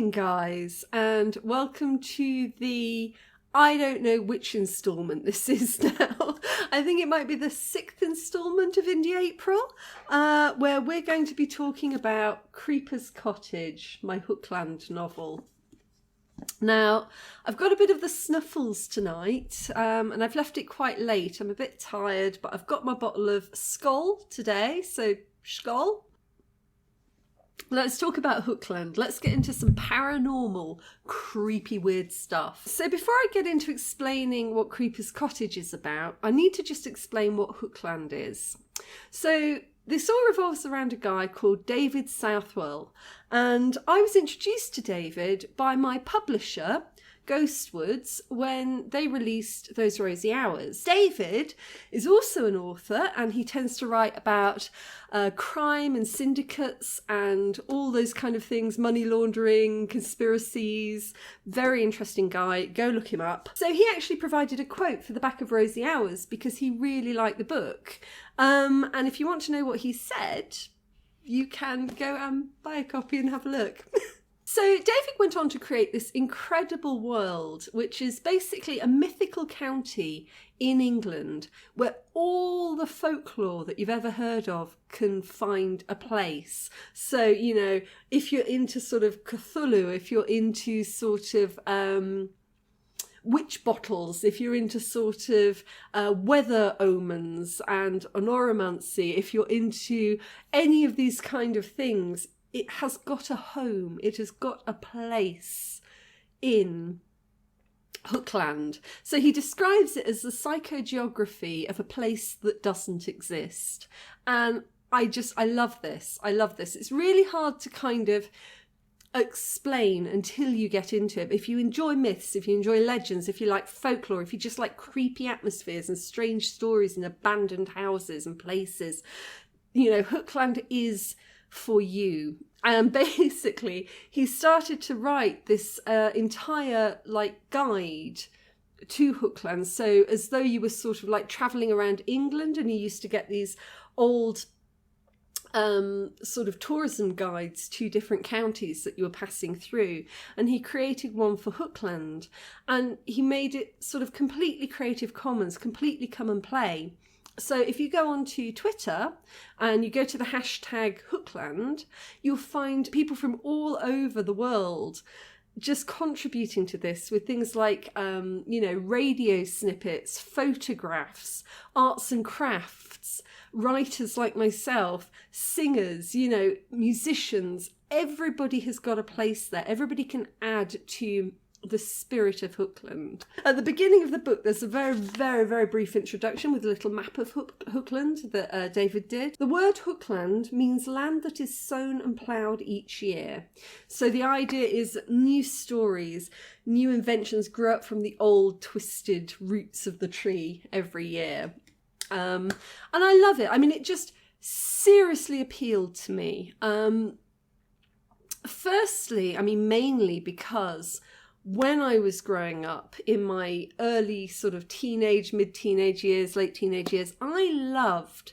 morning, guys, and welcome to the, I don't know which instalment this is now. I think it might be the 6th instalment of Indie April, where we're going to be talking about Creeper's Cottage, my Hookland novel. Now, I've got a bit of the snuffles tonight, and I've left it quite late. I'm a bit tired, but I've got my bottle of Skoll today, so Skoll. Let's talk about Hookland. Let's get into some paranormal, creepy, weird stuff. So before I get into explaining what Creeper's Cottage is about, I need to just explain what Hookland is. So this all revolves around a guy called David Southwell, and I was introduced to David by my publisher, Ghostwoods, when they released Those Rosy Hours. David is also an author, and he tends to write about crime and syndicates and all those kind of things, money laundering, conspiracies. Very interesting guy. Go look him up. So he actually provided a quote for the back of Rosy Hours because he really liked the book. And if you want to know what he said, you can go and buy a copy and have a look. So David went on to create this incredible world, which is basically a mythical county in England where all the folklore that you've ever heard of can find a place. So, you know, if you're into sort of Cthulhu, if you're into sort of witch bottles, if you're into sort of weather omens and onoromancy, if you're into any of these kind of things, it has got a home, it has got a place in Hookland. So he describes it as the psychogeography of a place that doesn't exist. And I love this. I love this. It's really hard to kind of explain until you get into it. If you enjoy myths, if you enjoy legends, if you like folklore, if you just like creepy atmospheres and strange stories in abandoned houses and places, you know, Hookland is for you. And basically he started to write this entire like guide to Hookland, so as though you were sort of like travelling around England, and you used to get these old sort of tourism guides to different counties that you were passing through, and he created one for Hookland, and he made it sort of completely Creative Commons, completely come and play. So if you go onto Twitter and you go to the hashtag Hookland, you'll find people from all over the world just contributing to this with things like, you know, radio snippets, photographs, arts and crafts, writers like myself, singers, you know, musicians. Everybody has got a place there. Everybody can add to the spirit of Hookland. At the beginning of the book, there's a very, very, very brief introduction with a little map of Hookland that David did. The word Hookland means land that is sown and ploughed each year. So the idea is new stories, new inventions grow up from the old twisted roots of the tree every year. And I love it. I mean, it just seriously appealed to me. Firstly, I mean, mainly because when I was growing up in my early sort of teenage, mid-teenage years, late teenage years, I loved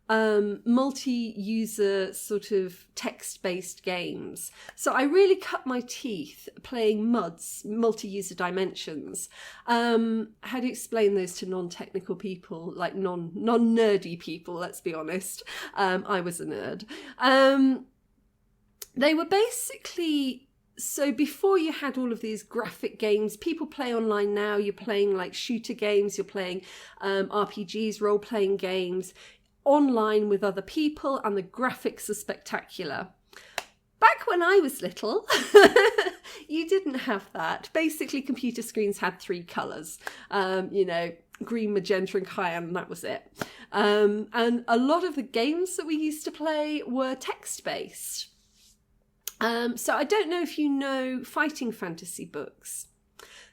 multi-user sort of text-based games. So I really cut my teeth playing MUDs, multi-user dimensions. How do you explain those to non-technical people, like non-nerdy people, let's be honest. I was a nerd. They were basically... So before you had all of these graphic games, people play online now, you're playing like shooter games, you're playing RPGs, role-playing games, online with other people, and the graphics are spectacular. Back when I was little, you didn't have that. Basically, computer screens had 3 colours, you know, green, magenta and cyan, and that was it. And a lot of the games that we used to play were text-based. So I don't know if you know fighting fantasy books.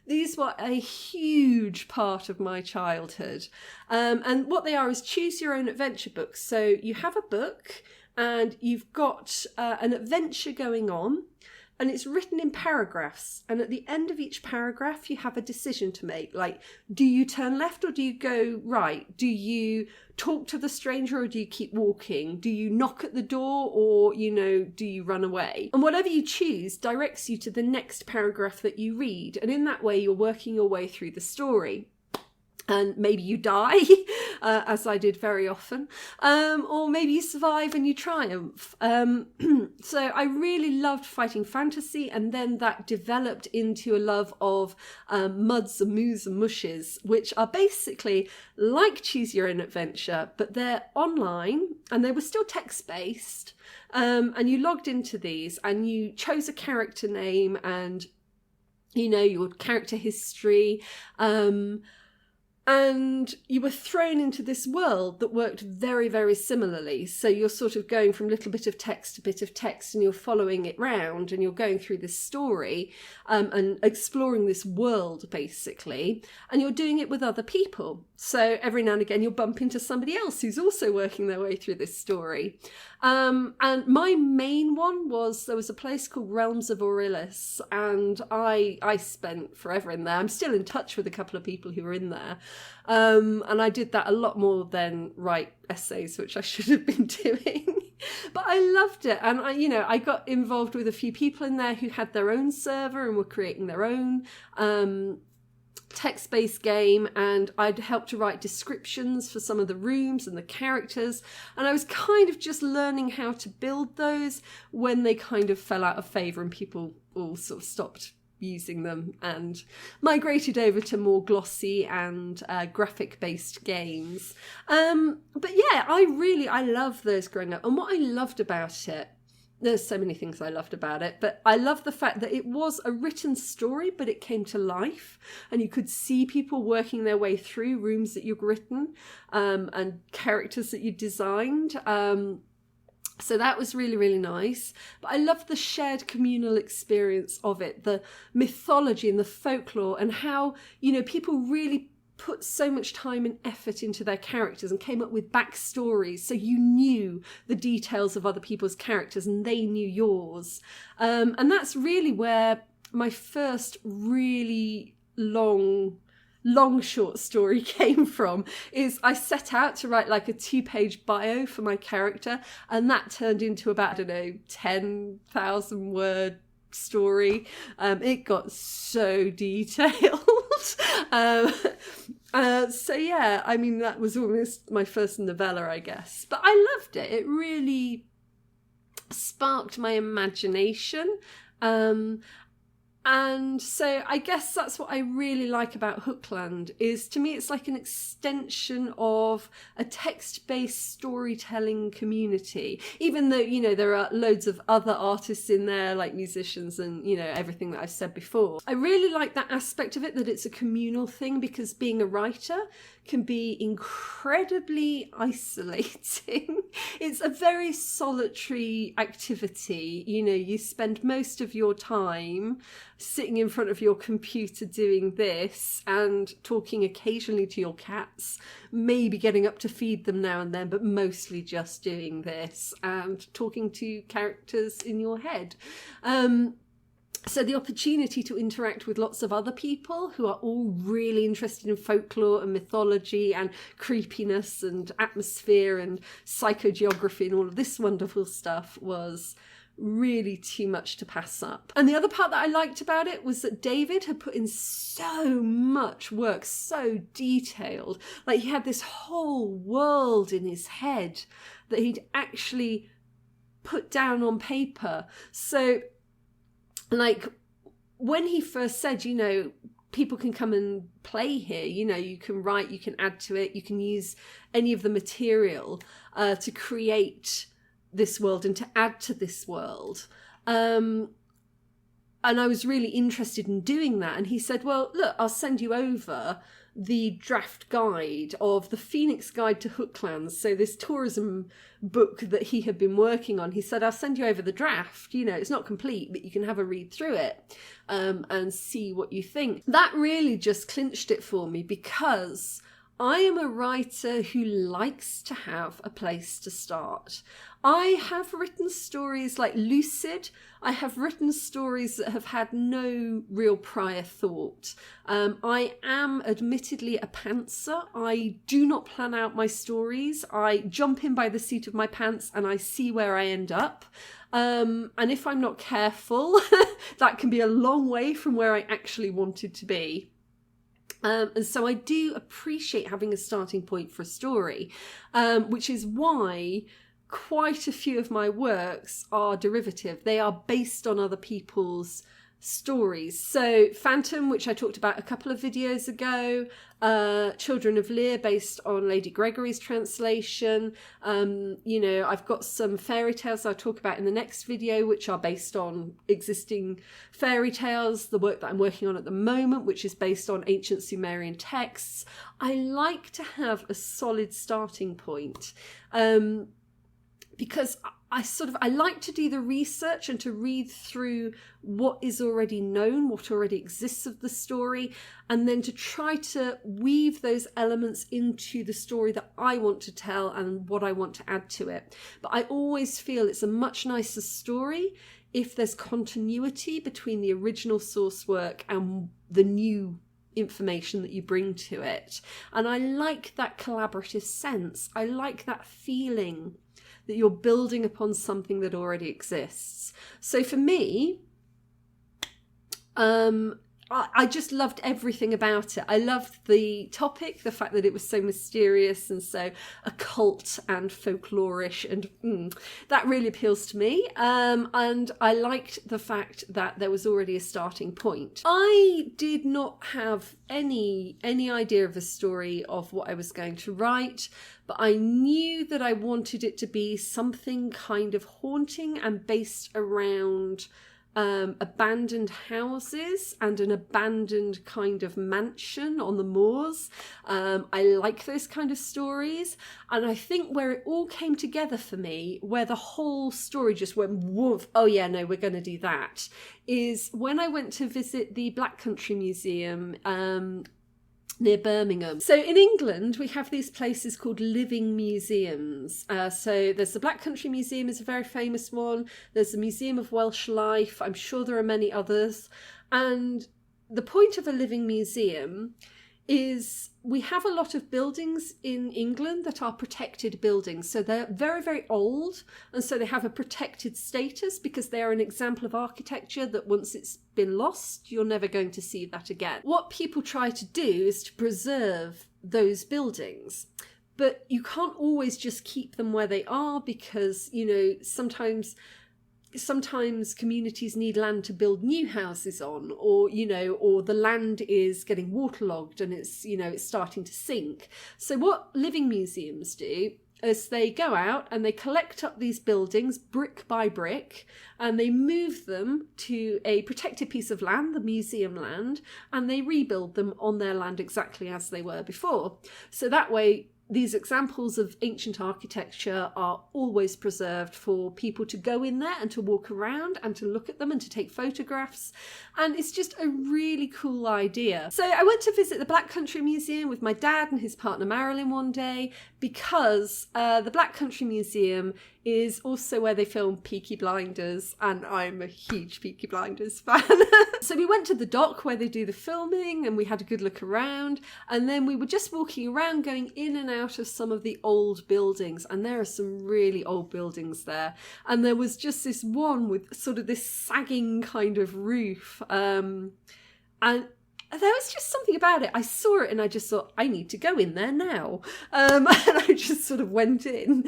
These were a huge part of my childhood. And what they are is choose your own adventure books. So you have a book and you've got an adventure going on. and it's written in paragraphs. And at the end of each paragraph, you have a decision to make. Like, do you turn left or do you go right? Do you talk to the stranger or do you keep walking? Do you knock at the door or, do you run away? And whatever you choose directs you to the next paragraph that you read. And in that way, you're working your way through the story. And maybe you die, as I did very often, or maybe you survive and you triumph. So I really loved fighting fantasy, and then that developed into a love of muds and moos and mushes, which are basically like Choose Your Own Adventure, but they're online and they were still text-based. And you logged into these and you chose a character name and, your character history, and you were thrown into this world that worked very, very similarly. So you're sort of going from little bit of text to bit of text, and you're following it round, and you're going through this story and exploring this world, basically. And you're doing it with other people. So every now and again, you'll bump into somebody else who's also working their way through this story. And my main one was, there was a place called Realms of Aurelius, and I spent forever in there. I'm still in touch with a couple of people who were in there. And I did that a lot more than write essays, which I should have been doing. But I loved it. And I got involved with a few people in there who had their own server and were creating their own text-based game, and I'd helped to write descriptions for some of the rooms and the characters, and I was kind of just learning how to build those when they kind of fell out of favour and people all sort of stopped using them and migrated over to more glossy and graphic-based games. But yeah, I love those growing up, and what I loved about it, there's so many things I loved about it, but I love the fact that it was a written story, but it came to life, and you could see people working their way through rooms that you'd written and characters that you designed. So that was really, really nice. But I loved the shared communal experience of it, the mythology and the folklore, and how, people really put so much time and effort into their characters and came up with backstories, so you knew the details of other people's characters and they knew yours. And that's really where my first really long short story came from. Is I set out to write like a 2-page bio for my character, and that turned into about, 10,000 word story. It got so detailed. So yeah, that was almost my first novella, I guess. But I loved it. It really sparked my imagination. And so I guess that's what I really like about Hookland, is to me it's like an extension of a text-based storytelling community, even though, there are loads of other artists in there, like musicians and, everything that I've said before. I really like that aspect of it, that it's a communal thing, because being a writer can be incredibly isolating. It's a very solitary activity. You spend most of your time sitting in front of your computer doing this and talking occasionally to your cats, maybe getting up to feed them now and then, but mostly just doing this and talking to characters in your head. So the opportunity to interact with lots of other people who are all really interested in folklore and mythology and creepiness and atmosphere and psychogeography and all of this wonderful stuff was really too much to pass up. And the other part that I liked about it was that David had put in so much work, so detailed. Like, he had this whole world in his head that he'd actually put down on paper. So, like, when he first said, people can come and play here, you can write, you can add to it, you can use any of the material to create this world and to add to this world. And I was really interested in doing that. And he said, well, look, I'll send you over the draft guide of the Phoenix Guide to Hooklands. So this tourism book that he had been working on, he said, I'll send you over the draft. It's not complete, but you can have a read through it and see what you think. That really just clinched it for me, because I am a writer who likes to have a place to start. I have written stories like Lucid. I have written stories that have had no real prior thought. I am admittedly a pantser. I do not plan out my stories. I jump in by the seat of my pants and I see where I end up. And if I'm not careful, that can be a long way from where I actually wanted to be. And so I do appreciate having a starting point for a story, which is why quite a few of my works are derivative. They are based on other people's stories. So Phantom, which I talked about a couple of videos ago, Children of Lear, based on Lady Gregory's translation. I've got some fairy tales I'll talk about in the next video, which are based on existing fairy tales. The work that I'm working on at the moment, which is based on ancient Sumerian texts. I like to have a solid starting point. Because I like to do the research and to read through what is already known, what already exists of the story, and then to try to weave those elements into the story that I want to tell and what I want to add to it. But I always feel it's a much nicer story if there's continuity between the original source work and the new information that you bring to it. And I like that collaborative sense. I like that feeling that you're building upon something that already exists. So for me, I just loved everything about it. I loved the topic, the fact that it was so mysterious and so occult and folklorish, and that really appeals to me. And I liked the fact that there was already a starting point. I did not have any idea of a story of what I was going to write, but I knew that I wanted it to be something kind of haunting and based around abandoned houses and an abandoned kind of mansion on the moors. I like those kind of stories, and I think where it all came together for me, where the whole story just went woof, oh yeah, no, we're going to do that, is when I went to visit the Black Country Museum near Birmingham. So in England, we have these places called living museums. So there's the Black Country Museum, is a very famous one. There's the Museum of Welsh Life. I'm sure there are many others. And the point of a living museum is we have a lot of buildings in England that are protected buildings. So they're very, very old. And so they have a protected status because they are an example of architecture that once it's been lost, you're never going to see that again. What people try to do is to preserve those buildings. But you can't always just keep them where they are because, sometimes communities need land to build new houses on, or the land is getting waterlogged and it's starting to sink. So what living museums do is they go out and they collect up these buildings brick by brick and they move them to a protected piece of land, the museum land, and they rebuild them on their land exactly as they were before. So that way, these examples of ancient architecture are always preserved for people to go in there and to walk around and to look at them and to take photographs. And it's just a really cool idea. So I went to visit the Black Country Museum with my dad and his partner Marilyn one day because the Black Country Museum is also where they filmed Peaky Blinders, and I'm a huge Peaky Blinders fan. So we went to the dock where they do the filming and we had a good look around, and then we were just walking around going in and out of some of the old buildings, and there are some really old buildings there, and there was just this one with sort of this sagging kind of roof, and there was just something about it. I saw it and I just thought, I need to go in there now. And I just sort of went in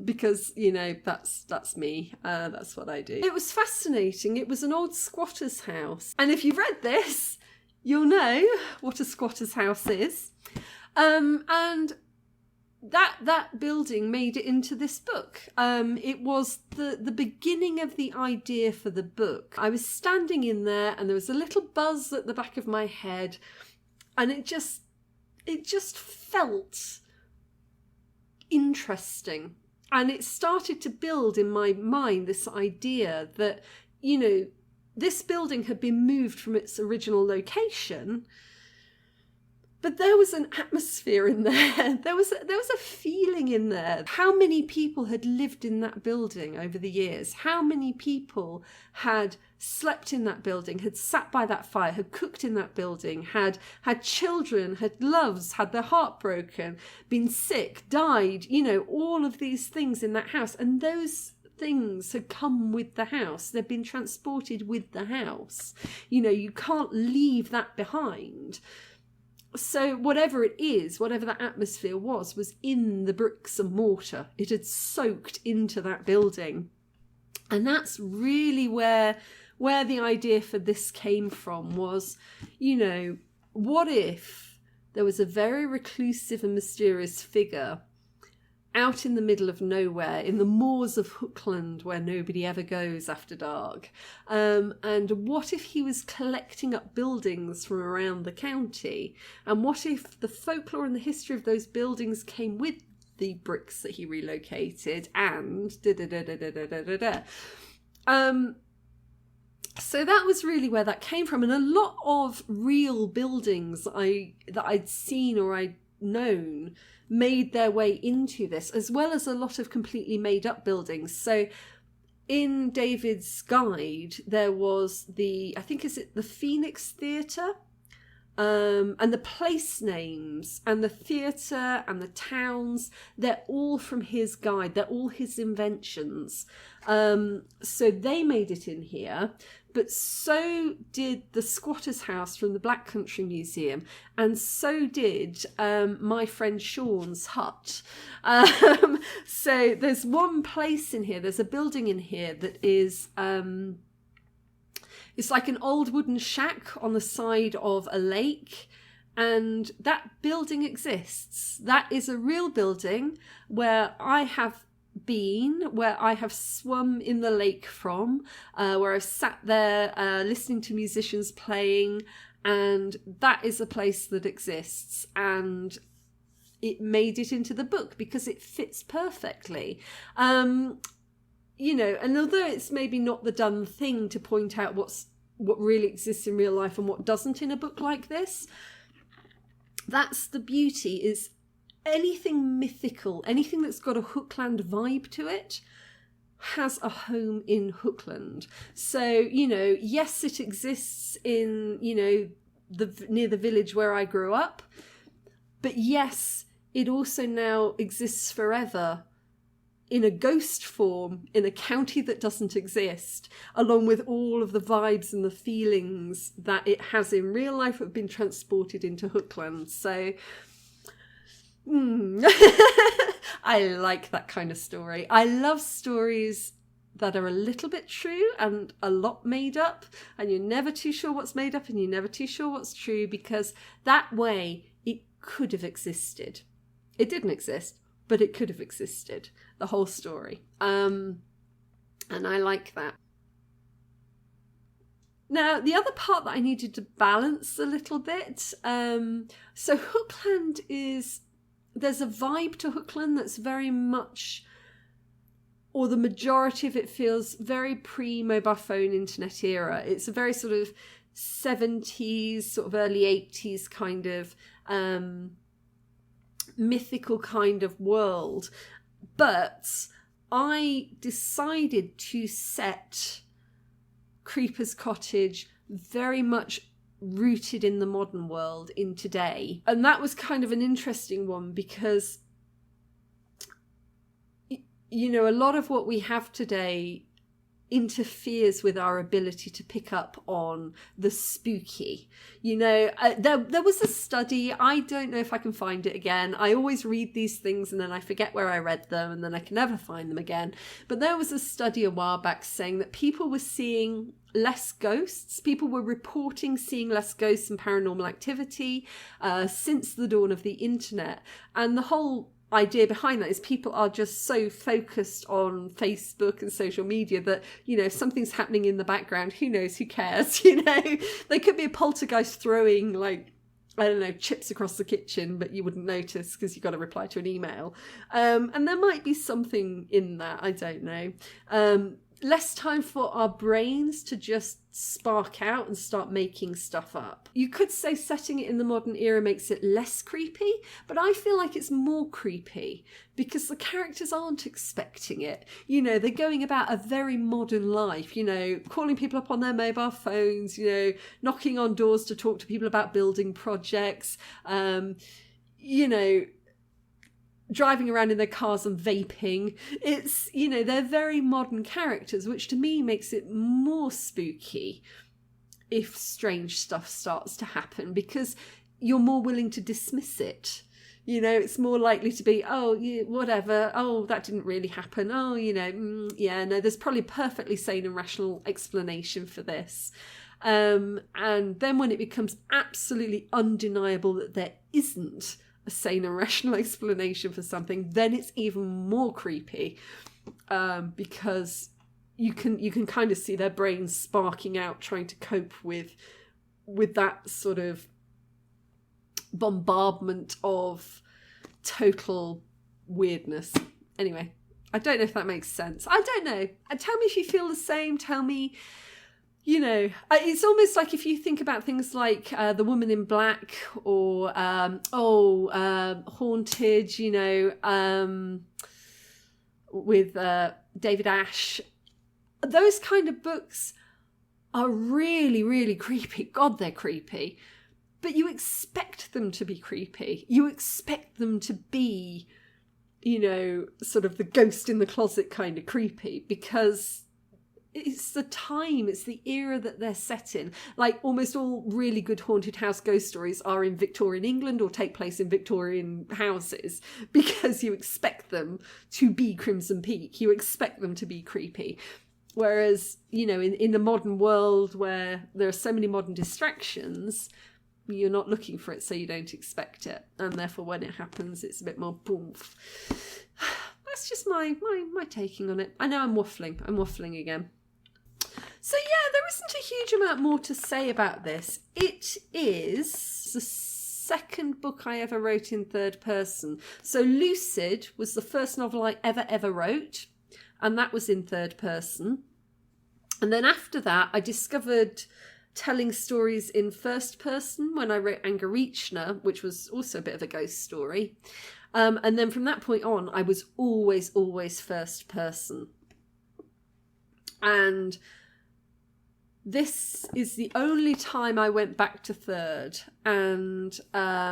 because, that's me. That's what I do. It was fascinating. It was an old squatter's house. And if you've read this, you'll know what a squatter's house is. And that building made it into this book. It was the beginning of the idea for the book. I was standing in there and there was a little buzz at the back of my head, and it just felt interesting. And it started to build in my mind this idea that, this building had been moved from its original location, But there was an atmosphere in there. There was a feeling in there. How many people had lived in that building over the years? How many people had slept in that building, had sat by that fire, had cooked in that building, had children, had loves, had their heart broken, been sick, died, all of these things in that house. And those things had come with the house. They've been transported with the house. You can't leave that behind. So whatever it is, whatever that atmosphere was in the bricks and mortar. It had soaked into that building. And that's really where the idea for this came from was, what if there was a very reclusive and mysterious figure out in the middle of nowhere, in the moors of Hookland, where nobody ever goes after dark. And what if he was collecting up buildings from around the county? And what if the folklore and the history of those buildings came with the bricks that he relocated? And so that was really where that came from. And a lot of real buildings that I'd seen or I'd known made their way into this, as well as a lot of completely made up buildings. So in David's guide, there was the Phoenix Theatre, and the place names and the theatre and the towns, they're all from his guide. They're all his inventions. So they made it in here, but so did the Squatter's House from the Black Country Museum, and so did my friend Sean's hut. So there's one place in here, there's a building in here that is... it's like an old wooden shack on the side of a lake, and that building exists. That is a real building where I have been, where I have swum in the lake from, where I've sat there listening to musicians playing, and that is a place that exists. And it made it into the book because it fits perfectly. And although it's maybe not the done thing to point out what really exists in real life and what doesn't in a book like this, that's the beauty, is anything mythical, anything that's got a Hookland vibe to it has a home in Hookland. So, yes, it exists in, near the village where I grew up, but yes, it also now exists forever in a ghost form in a county that doesn't exist, along with all of the vibes and the feelings that it has in real life have been transported into Hookland. So I like that kind of story. I love stories that are a little bit true and a lot made up, and you're never too sure what's made up and you're never too sure what's true, because that way it could have existed. It didn't exist, but it could have existed, the whole story. And I like that. Now, the other part that I needed to balance a little bit, so Hookland there's a vibe to Hookland that's very much, or the majority of it feels very pre-mobile phone internet era. It's a very sort of 70s, sort of early 80s kind of mythical kind of world. But I decided to set Creeper's Cottage very much rooted in the modern world, in today. And that was kind of an interesting one because, a lot of what we have today interferes with our ability to pick up on the spooky. There was a study, I don't know if I can find it again. I always read these things and then I forget where I read them and then I can never find them again. But there was a study a while back saying that people were seeing less ghosts. People were reporting seeing less ghosts and paranormal activity since the dawn of the internet. And the whole idea behind that is people are just so focused on Facebook and social media that, if something's happening in the background, who knows, who cares, There could be a poltergeist throwing, chips across the kitchen, but you wouldn't notice because you've got to reply to an email. And there might be something in that, I don't know. less time for our brains to just spark out and start making stuff up. You could say setting it in the modern era makes it less creepy, but I feel like it's more creepy because the characters aren't expecting it. You know, they're going about a very modern life, you know, calling people up on their mobile phones, you know, knocking on doors to talk to people about building projects, you know, driving around in their cars and vaping. It's, you know, they're very modern characters, which to me makes it more spooky if strange stuff starts to happen, because you're more willing to dismiss it. You know, it's more likely to be, oh, yeah, whatever, oh, that didn't really happen, oh, you know, yeah, no, there's probably a perfectly sane and rational explanation for this. And then when it becomes absolutely undeniable that there isn't a sane and rational explanation for something, then it's even more creepy, because you can kind of see their brains sparking out trying to cope with that sort of bombardment of total weirdness. Anyway, I don't know if that makes sense. I don't know. Tell me if you feel the same. Tell me. You know, it's almost like if you think about things like The Woman in Black or, Haunted, you know, with David Ash. Those kind of books are really, really creepy. God, they're creepy. But you expect them to be creepy. You expect them to be, you know, sort of the ghost in the closet kind of creepy, because it's the time, it's the era that they're set in. Like almost all really good haunted house ghost stories are in Victorian England or take place in Victorian houses, because you expect them to be Crimson Peak. You expect them to be creepy. Whereas, you know, in the modern world where there are so many modern distractions, you're not looking for it, so you don't expect it. And therefore when it happens, it's a bit more boomf. That's just my taking on it. I know I'm waffling again. So yeah, there isn't a huge amount more to say about this. It is the second book I ever wrote in third person. So Lucid was the first novel I ever wrote, and that was in third person. And then after that, I discovered telling stories in first person when I wrote Angarichna, which was also a bit of a ghost story. And then from that point on, I was always first person. And this is the only time I went back to third, and I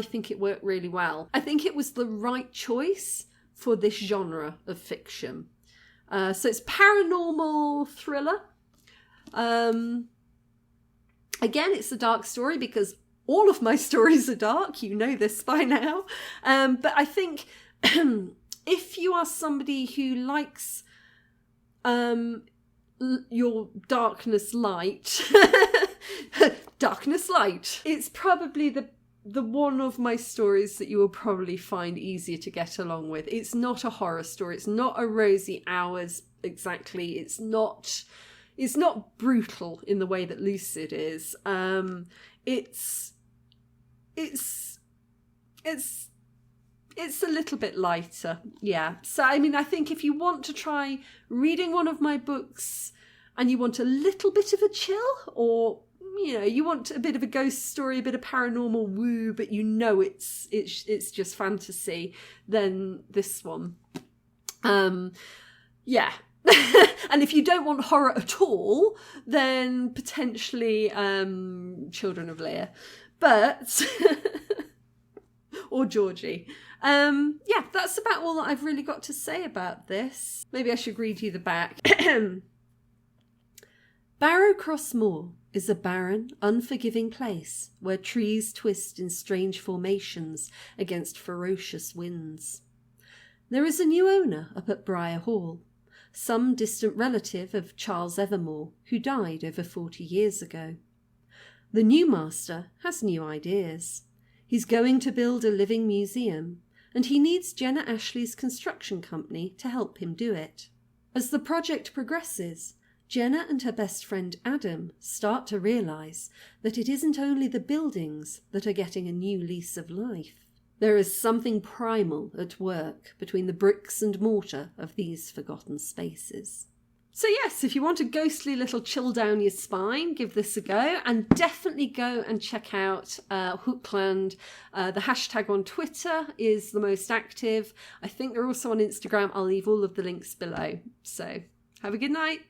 think it worked really well. I think it was the right choice for this genre of fiction. So it's paranormal thriller. Again, it's a dark story because all of my stories are dark. You know this by now. But I think if you are somebody who likes your darkness light, it's probably the one of my stories that you will probably find easier to get along with. It's not a horror story. It's not a Rosie Hours exactly. It's not brutal in the way that Lucid is. It's a little bit lighter, yeah. So, I mean, I think if you want to try reading one of my books and you want a little bit of a chill, or, you know, you want a bit of a ghost story, a bit of paranormal woo, but you know it's just fantasy, then this one. Yeah. And if you don't want horror at all, then potentially Children of Lear. But... or Georgie. Yeah, that's about all that I've really got to say about this. Maybe I should read you the back. Barrowcross Moor is a barren, unforgiving place where trees twist in strange formations against ferocious winds. There is a new owner up at Briar Hall, some distant relative of Charles Evermore, who died over 40 years ago. The new master has new ideas. He's going to build a living museum, and he needs Jenna Ashley's construction company to help him do it. As the project progresses, Jenna and her best friend Adam start to realise that it isn't only the buildings that are getting a new lease of life. There is something primal at work between the bricks and mortar of these forgotten spaces. So yes, if you want a ghostly little chill down your spine, give this a go, and definitely go and check out Hookland. The hashtag on Twitter is the most active. I think they're also on Instagram. I'll leave all of the links below. So have a good night.